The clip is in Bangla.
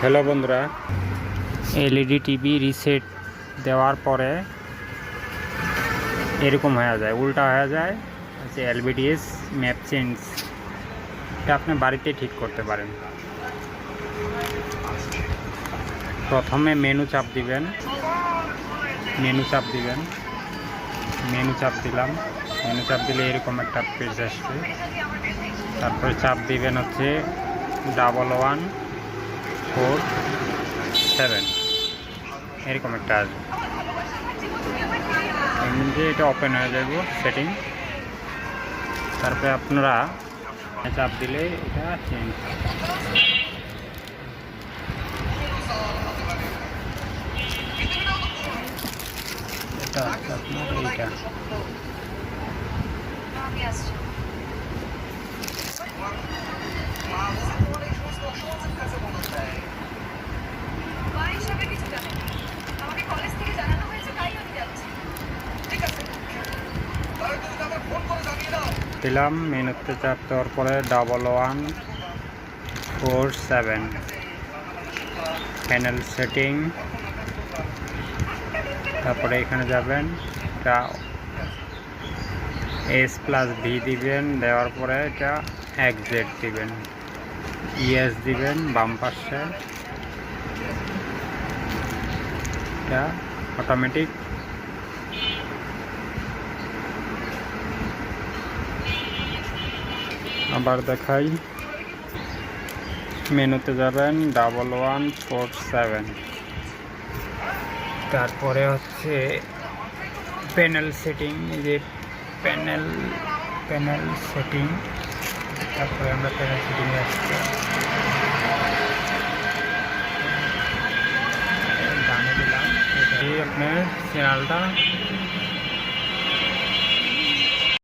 হ্যালো বন্ধুরা, এলইডি টিভি রিসেট দেওয়ার পরে এরকম হয়ে যায়, উল্টা হয়ে যায় যে এলবিডিএস ম্যাপ চেঞ্জ। এটা আপনি বাড়িতে ঠিক করতে পারেন। প্রথমে মেনু চাপ দিবেন, মেনু চাপ দিলাম, মেনু চাপ দিলে এরকম একটা পেজ আসবে। তারপরে চাপ দিবেন হচ্ছে 11447, এরকম একটা আসবে। এমনি এটা ওপেন হয়ে যাবে সেটিং। তারপরে আপনারা চাপ দিলে এটা চেঞ্জ এটা আপনার এইটা দিলাম। মেনুতে চাপ দেওয়ার পরে 11447 প্যানেল সেটিং। তারপরে এখানে যাবেন, এটা S+V দিবেন, দেওয়ার পরে এটা XZ দিবেন, ES দিবেন বাম পাশে। এটা অটোমেটিক। আবার দেখাই, মেনুতে যাবেন 1147, তারপরে হচ্ছে প্যানেল সেটিং, যে প্যানেল সেটিং। তারপরে আমরা প্যানেল সেটিংয়ে আসছি, গানে দিলাম। এটাই আপনার চ্যানেলটা